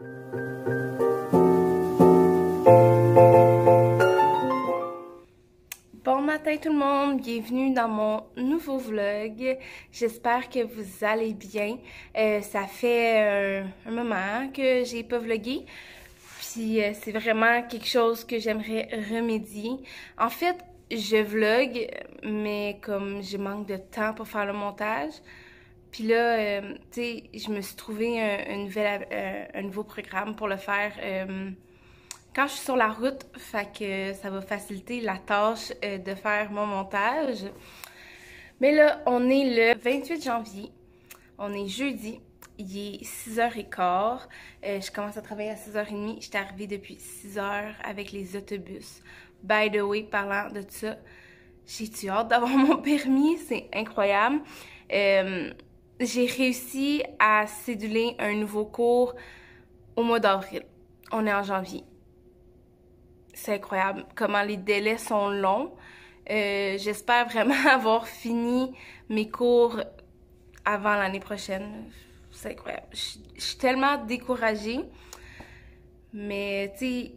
Bon matin tout le monde, bienvenue dans mon nouveau vlog. J'espère que vous allez bien. Ça fait un moment que j'ai pas vlogué. Puis c'est vraiment quelque chose que j'aimerais remédier. En fait, je vlog, mais comme je manque de temps pour faire le montage. Puis là, tu sais, je me suis trouvé un nouveau programme pour le faire quand je suis sur la route. Fait que ça va faciliter la tâche de faire mon montage. Mais là, on est le 28 janvier. On est jeudi. Il est 6h15. Je commence à travailler à 6h30. J'étais arrivée depuis 6h avec les autobus. By the way, parlant de ça, j'ai-tu hâte d'avoir mon permis? C'est incroyable. J'ai réussi à céduler un nouveau cours au mois d'avril. On est en janvier. C'est incroyable comment les délais sont longs. J'espère vraiment avoir fini mes cours avant l'année prochaine. C'est incroyable. Je suis tellement découragée. Mais, tu sais,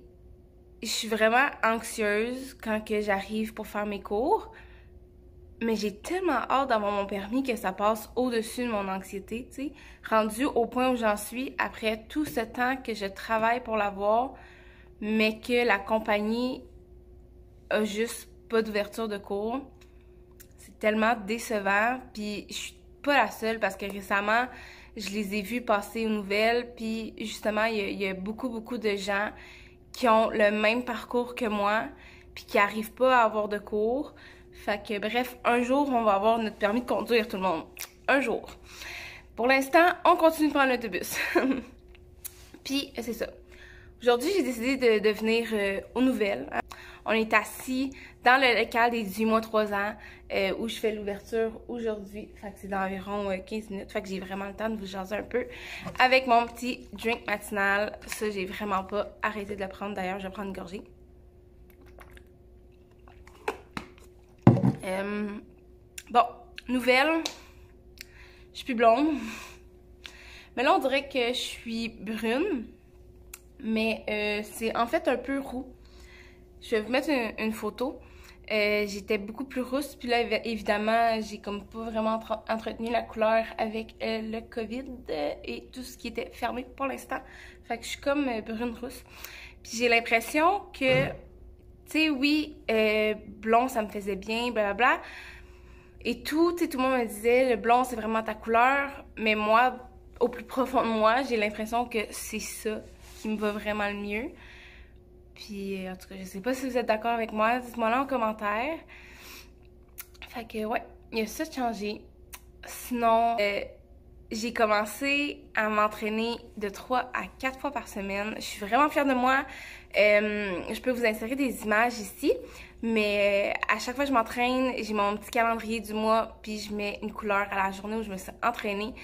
je suis vraiment anxieuse quand que j'arrive pour faire mes cours. Mais j'ai tellement hâte d'avoir mon permis que ça passe au-dessus de mon anxiété, tu sais. Rendue au point où j'en suis après tout ce temps que je travaille pour l'avoir, mais que la compagnie a juste pas d'ouverture de cours. C'est tellement décevant. Puis je suis pas la seule parce que récemment, je les ai vus passer aux nouvelles. Puis justement, il y a beaucoup de gens qui ont le même parcours que moi puis qui arrivent pas à avoir de cours. Fait que bref, un jour, on va avoir notre permis de conduire, tout le monde. Un jour. Pour l'instant, on continue de prendre l'autobus. Puis, c'est ça. Aujourd'hui, j'ai décidé de venir aux nouvelles. On est assis dans le local des 18 mois 3 ans où je fais l'ouverture aujourd'hui. Fait que c'est d'environ 15 minutes. Fait que j'ai vraiment le temps de vous jaser un peu avec mon petit drink matinal. Ça, j'ai vraiment pas arrêté de le prendre. D'ailleurs, je vais prendre une gorgée. Bon, nouvelle. Je suis plus blonde. Mais là, on dirait que je suis brune. Mais c'est en fait un peu roux. Je vais vous mettre une photo. J'étais beaucoup plus rousse. Puis là, évidemment, j'ai comme pas vraiment entretenu la couleur avec le COVID et tout ce qui était fermé pour l'instant. Fait que je suis comme brune rousse. Puis j'ai l'impression que, tu sais, oui, blond, ça me faisait bien, blablabla. Et tout, tu sais, tout le monde me disait, le blond, c'est vraiment ta couleur. Mais moi, au plus profond de moi, j'ai l'impression que c'est ça qui me va vraiment le mieux. Puis, en tout cas, je sais pas si vous êtes d'accord avec moi. Dites-moi là en commentaire. Fait que, ouais, il y a ça de changé. Sinon, j'ai commencé à m'entraîner de 3 à 4 fois par semaine. Je suis vraiment fière de moi. Je peux vous insérer des images ici. Mais à chaque fois que je m'entraîne, j'ai mon petit calendrier du mois. Puis je mets une couleur à la journée où je me suis entraînée.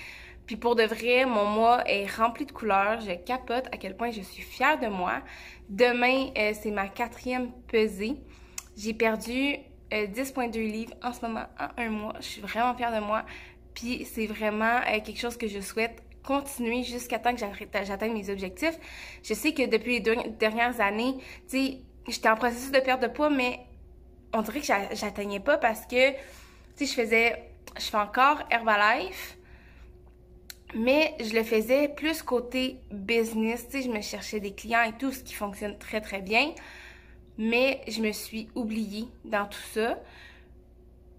Puis pour de vrai, mon mois est rempli de couleurs. Je capote à quel point je suis fière de moi. Demain, c'est ma 4e pesée. J'ai perdu 10,2 livres en ce moment en un mois. Je suis vraiment fière de moi. Puis c'est vraiment quelque chose que je souhaite continuer jusqu'à temps que j'atteigne mes objectifs. Je sais que depuis les dernières années, tu sais, j'étais en processus de perte de poids, mais on dirait que j'atteignais pas parce que, tu sais, je fais encore Herbalife, mais je le faisais plus côté business, tu sais, je me cherchais des clients et tout, ce qui fonctionne très bien, mais je me suis oubliée dans tout ça,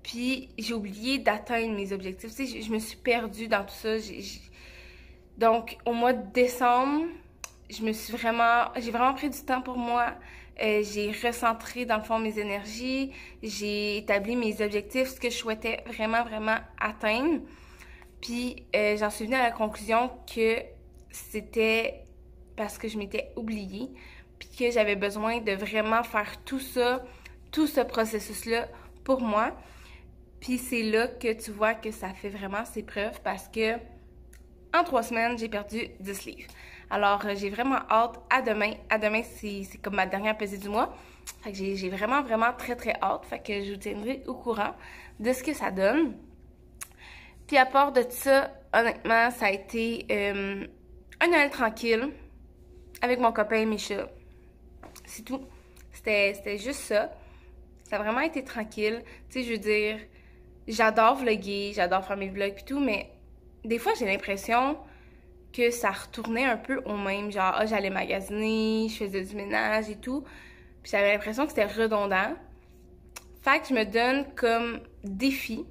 puis j'ai oublié d'atteindre mes objectifs, tu sais, je me suis perdue dans tout ça. Donc, au mois de décembre, j'ai vraiment pris du temps pour moi. J'ai recentré dans le fond mes énergies, j'ai établi mes objectifs, ce que je souhaitais vraiment atteindre. Puis j'en suis venue à la conclusion que c'était parce que je m'étais oubliée, puis que j'avais besoin de vraiment faire tout ça, tout ce processus-là pour moi. Puis c'est là que tu vois que ça fait vraiment ses preuves parce que en 3 semaines, j'ai perdu 10 livres. Alors, j'ai vraiment hâte à demain. À demain, c'est comme ma dernière pesée du mois. Fait que j'ai vraiment très hâte. Fait que je vous tiendrai au courant de ce que ça donne. Puis à part de ça, honnêtement, ça a été un Noël tranquille. avec mon copain et mes chats. C'est tout. C'était juste ça. Ça a vraiment été tranquille. Tu sais, je veux dire, j'adore vlogger, j'adore faire mes vlogs et tout, mais des fois, j'ai l'impression que ça retournait un peu au même. Genre, ah, j'allais magasiner, je faisais du ménage et tout. Puis j'avais l'impression que c'était redondant. Fait que je me donne comme défi,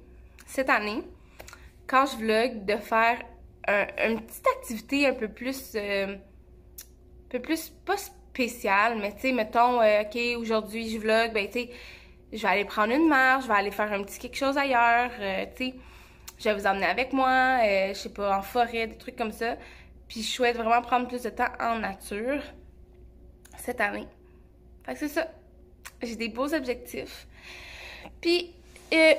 cette année, quand je vlog, de faire une petite activité un peu plus, pas spéciale, mais tu sais, mettons, OK, aujourd'hui, je vlog, ben tu sais, je vais aller prendre une marche, je vais aller faire un petit quelque chose ailleurs, tu sais, je vais vous emmener avec moi, je sais pas, en forêt, des trucs comme ça. Puis je souhaite vraiment prendre plus de temps en nature cette année. Fait que c'est ça. J'ai des beaux objectifs. Puis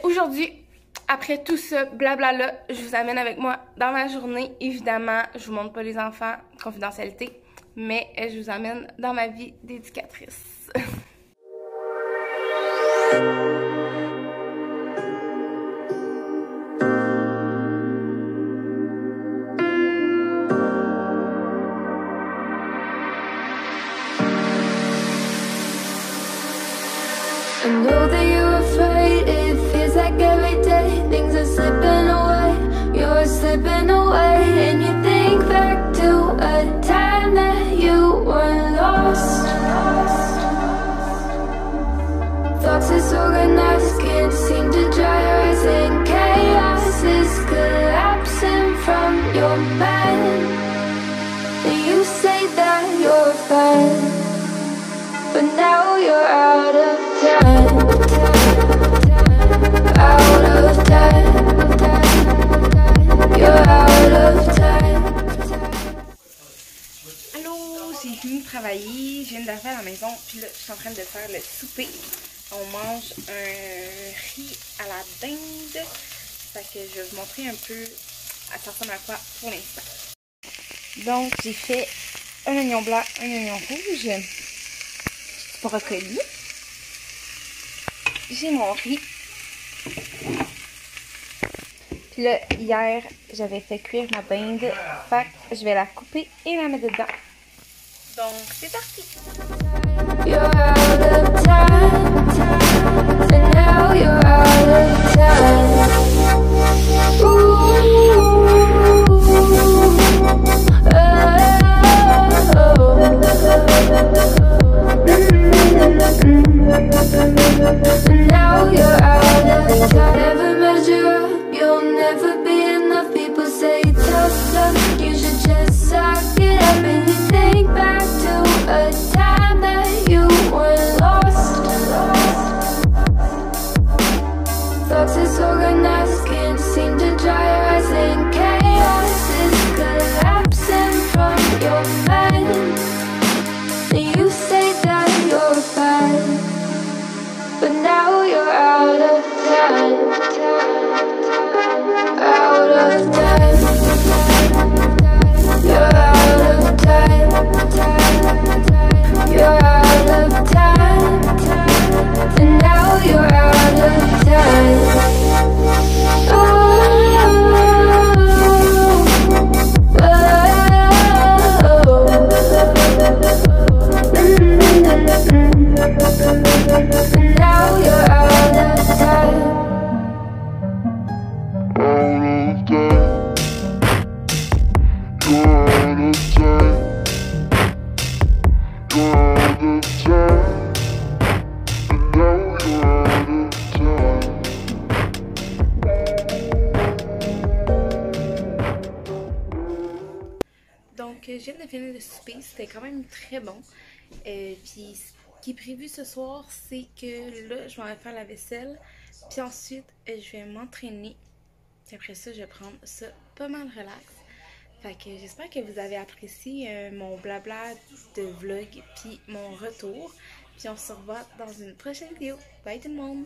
aujourd'hui, après tout ça, blabla, je vous amène avec moi dans ma journée. Évidemment, je vous montre pas les enfants, confidentialité, mais je vous amène dans ma vie d'éducatrice. I know that you're afraid, it feels like every day things are slipping away, you're slipping away. And you think back to a time that you were lost. Thoughts disorganized, can't seem to dry your eyes, and chaos is collapsing from your mind. And you say that you're fine, but now you're out of time, out of time, you're out of time. Allô, j'ai fini de travailler, je viens d'arriver à la maison, puis là, je suis en train de faire le souper. On mange un riz à la dinde, fait que je vais vous montrer un peu ça ressemble à quoi pour l'instant. Donc, j'ai fait un oignon blanc, un oignon rouge, brocoli. J'ai mon riz. Puis là, hier, j'avais fait cuire ma dinde. Fait que je vais la couper et la mettre dedans. Donc, c'est parti! You're out of time, and now you're out of time. Now you're out of time. Never measure up, you'll never be enough. People say tough love, you should just suck it up. And you think back to a time that you were lost. Thoughts disorganized, can't seem to dry your eyes, and chaos is collapsing from your mind. And you say that you're fine, but now you're out of time, out of time, you're out of time, you're out of time, and now you're out of time. Now you're out of time. Donc, je viens de finir le souper, c'était quand même très bon. Puis, ce qui est prévu ce soir, c'est que là, je vais aller faire la vaisselle. Puis ensuite, je vais m'entraîner. Puis après ça, je vais prendre ça pas mal relax. Fait que j'espère que vous avez apprécié mon blabla de vlog, puis mon retour. Puis on se revoit dans une prochaine vidéo. Bye tout le monde!